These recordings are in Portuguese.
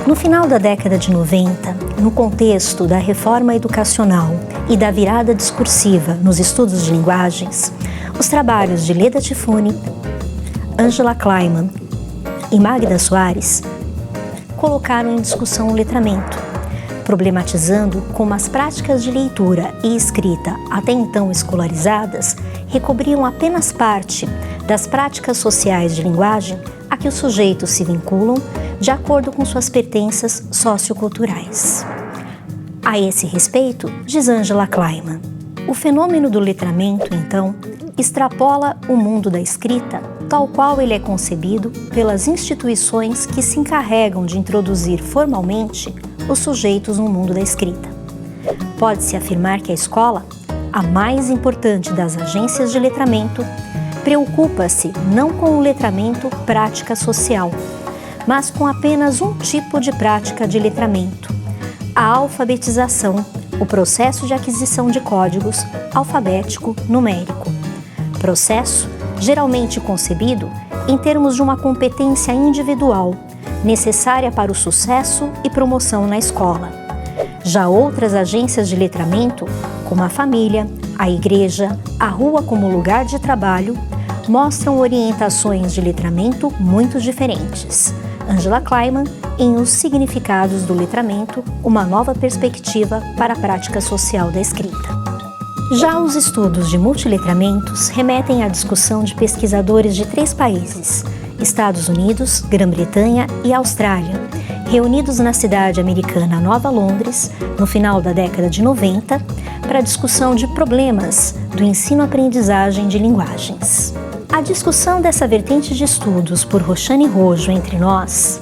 No final da década de 90, no contexto da reforma educacional e da virada discursiva nos estudos de linguagens, os trabalhos de Leda Tifune, Angela Kleiman e Magda Soares colocaram em discussão o letramento, problematizando como as práticas de leitura e escrita até então escolarizadas recobriam apenas parte das práticas sociais de linguagem a que os sujeitos se vinculam de acordo com suas pertenças socioculturais. A esse respeito, diz Angela Kleiman, o fenômeno do letramento, então, extrapola o mundo da escrita, tal qual ele é concebido pelas instituições que se encarregam de introduzir formalmente os sujeitos no mundo da escrita. Pode-se afirmar que a escola, a mais importante das agências de letramento, preocupa-se não com o letramento prática social, mas com apenas um tipo de prática de letramento, a alfabetização, o processo de aquisição de códigos alfabético-numérico. Processo geralmente concebido em termos de uma competência individual, necessária para o sucesso e promoção na escola. Já outras agências de letramento, como a família, a igreja, a rua como lugar de trabalho, mostram orientações de letramento muito diferentes. Angela Kleiman, em Os Significados do Letramento, uma nova perspectiva para a prática social da escrita. Já os estudos de multiletramentos remetem à discussão de pesquisadores de 3 países, Estados Unidos, Grã-Bretanha e Austrália, reunidos na cidade americana Nova Londres, no final da década de 90, para a discussão de problemas do ensino-aprendizagem de linguagens. A discussão dessa vertente de estudos por Roxane Rojo entre nós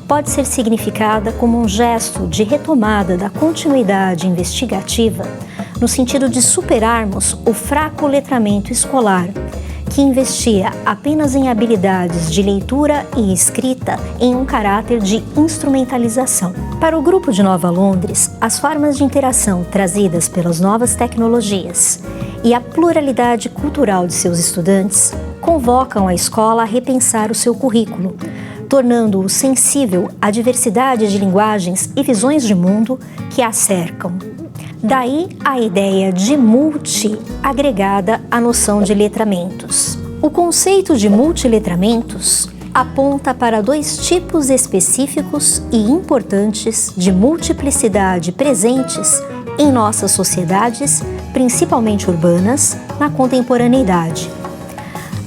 pode ser significada como um gesto de retomada da continuidade investigativa no sentido de superarmos o fraco letramento escolar, que investia apenas em habilidades de leitura e escrita em um caráter de instrumentalização. Para o grupo de Nova Londres, as formas de interação trazidas pelas novas tecnologias e a pluralidade cultural de seus estudantes convocam a escola a repensar o seu currículo, tornando-o sensível à diversidade de linguagens e visões de mundo que a cercam. Daí a ideia de multi agregada à noção de letramentos. O conceito de multiletramentos aponta para 2 tipos específicos e importantes de multiplicidade presentes em nossas sociedades, principalmente urbanas, na contemporaneidade: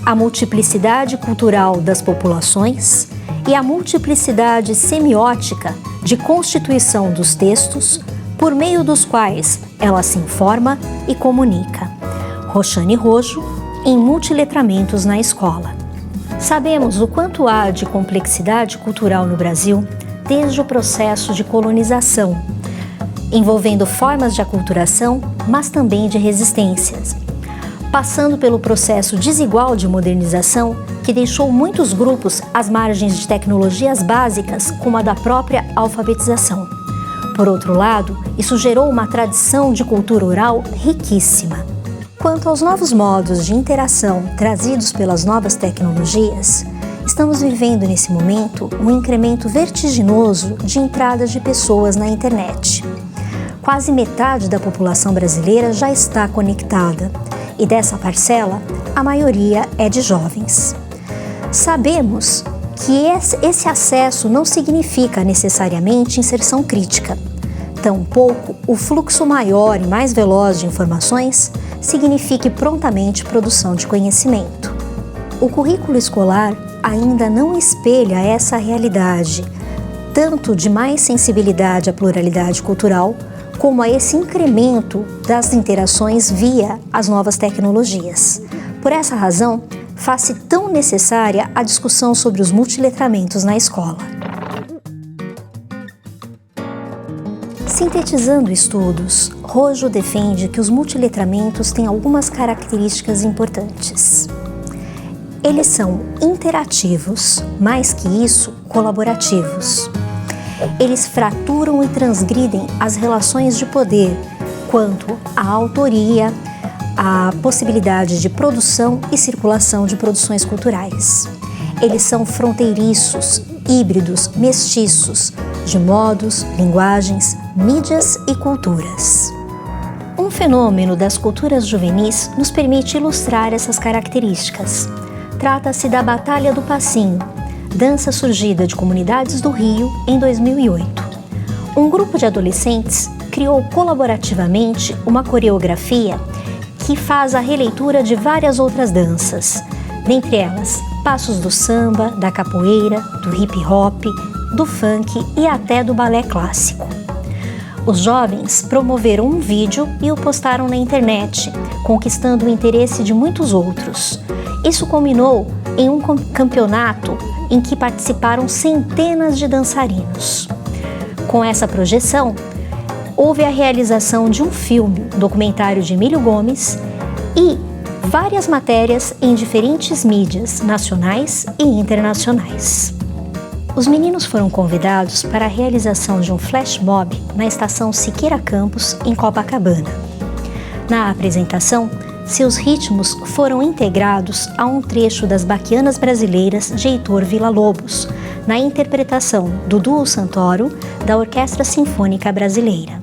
a multiplicidade cultural das populações e a multiplicidade semiótica de constituição dos textos, por meio dos quais ela se informa e comunica. Roxane Rojo, em Multiletramentos na Escola. Sabemos o quanto há de complexidade cultural no Brasil desde o processo de colonização, envolvendo formas de aculturação, mas também de resistências, passando pelo processo desigual de modernização que deixou muitos grupos às margens de tecnologias básicas, como a da própria alfabetização. Por outro lado, isso gerou uma tradição de cultura oral riquíssima. Quanto aos novos modos de interação trazidos pelas novas tecnologias, estamos vivendo nesse momento um incremento vertiginoso de entradas de pessoas na internet. Quase metade da população brasileira já está conectada, e dessa parcela, a maioria é de jovens. Sabemos que esse acesso não significa necessariamente inserção crítica. Tampouco o fluxo maior e mais veloz de informações signifique prontamente produção de conhecimento. O currículo escolar ainda não espelha essa realidade, tanto de mais sensibilidade à pluralidade cultural, como a esse incremento das interações via as novas tecnologias. Por essa razão, faz-se tão necessária a discussão sobre os multiletramentos na escola. Sintetizando estudos, Rojo defende que os multiletramentos têm algumas características importantes. Eles são interativos, mais que isso, colaborativos. Eles fraturam e transgridem as relações de poder quanto à autoria, à possibilidade de produção e circulação de produções culturais. Eles são fronteiriços, híbridos, mestiços, de modos, linguagens, mídias e culturas. Um fenômeno das culturas juvenis nos permite ilustrar essas características. Trata-se da Batalha do Passinho, dança surgida de comunidades do Rio em 2008. Um grupo de adolescentes criou colaborativamente uma coreografia que faz a releitura de várias outras danças, dentre elas passos do samba, da capoeira, do hip hop, do funk e até do balé clássico. Os jovens promoveram um vídeo e o postaram na internet, conquistando o interesse de muitos outros. Isso culminou em um campeonato em que participaram centenas de dançarinos. Com essa projeção, houve a realização de um filme, documentário de Emílio Gomes, e várias matérias em diferentes mídias nacionais e internacionais. Os meninos foram convidados para a realização de um flash mob na estação Siqueira Campos, em Copacabana. Na apresentação, seus ritmos foram integrados a um trecho das Baquianas Brasileiras de Heitor Villa-Lobos, na interpretação do Duo Santoro, da Orquestra Sinfônica Brasileira.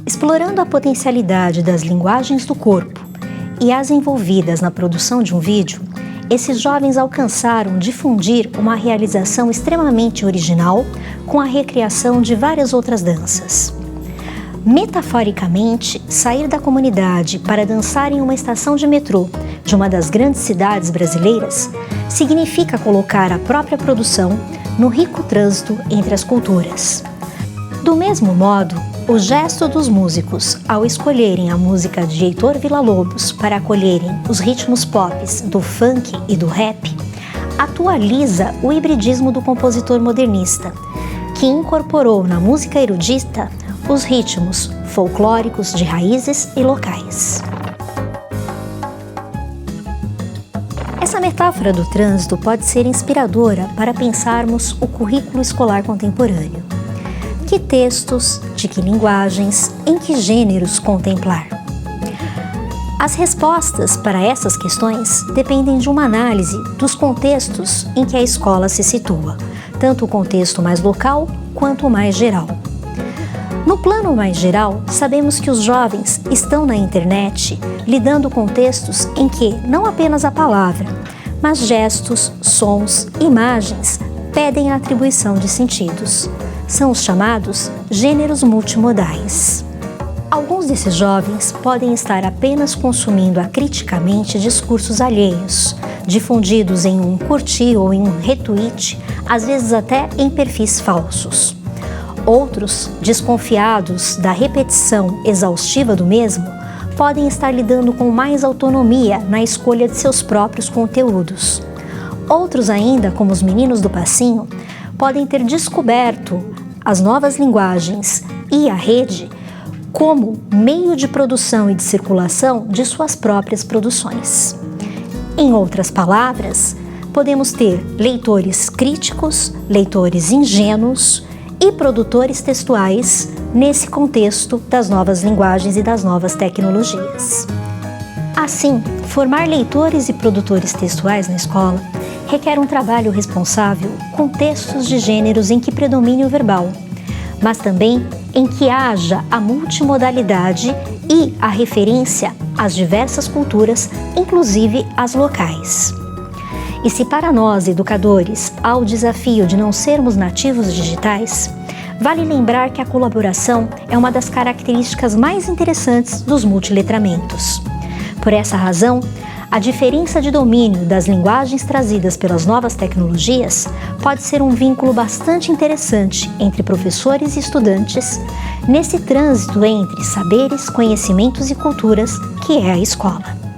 Explorando a potencialidade das linguagens do corpo e as envolvidas na produção de um vídeo, esses jovens alcançaram difundir uma realização extremamente original com a recriação de várias outras danças. Metaforicamente, sair da comunidade para dançar em uma estação de metrô de uma das grandes cidades brasileiras significa colocar a própria produção no rico trânsito entre as culturas. Do mesmo modo, o gesto dos músicos ao escolherem a música de Heitor Villa-Lobos para acolherem os ritmos pop do funk e do rap atualiza o hibridismo do compositor modernista, que incorporou na música erudita os ritmos folclóricos de raízes e locais. Essa metáfora do trânsito pode ser inspiradora para pensarmos o currículo escolar contemporâneo. Que textos, de que linguagens, em que gêneros contemplar? As respostas para essas questões dependem de uma análise dos contextos em que a escola se situa, tanto o contexto mais local quanto o mais geral. No plano mais geral, sabemos que os jovens estão na internet lidando com textos em que não apenas a palavra, mas gestos, sons, imagens pedem a atribuição de sentidos. São os chamados gêneros multimodais. Alguns desses jovens podem estar apenas consumindo acriticamente discursos alheios, difundidos em um curtir ou em um retweet, às vezes até em perfis falsos. Outros, desconfiados da repetição exaustiva do mesmo, podem estar lidando com mais autonomia na escolha de seus próprios conteúdos. Outros ainda, como os meninos do passinho, podem ter descoberto as novas linguagens e a rede como meio de produção e de circulação de suas próprias produções. Em outras palavras, podemos ter leitores críticos, leitores ingênuos e produtores textuais nesse contexto das novas linguagens e das novas tecnologias. Assim, formar leitores e produtores textuais na escola requer um trabalho responsável com textos de gêneros em que predomine o verbal, mas também em que haja a multimodalidade e a referência às diversas culturas, inclusive as locais. E se para nós, educadores, há o desafio de não sermos nativos digitais, vale lembrar que a colaboração é uma das características mais interessantes dos multiletramentos. Por essa razão, a diferença de domínio das linguagens trazidas pelas novas tecnologias pode ser um vínculo bastante interessante entre professores e estudantes nesse trânsito entre saberes, conhecimentos e culturas que é a escola.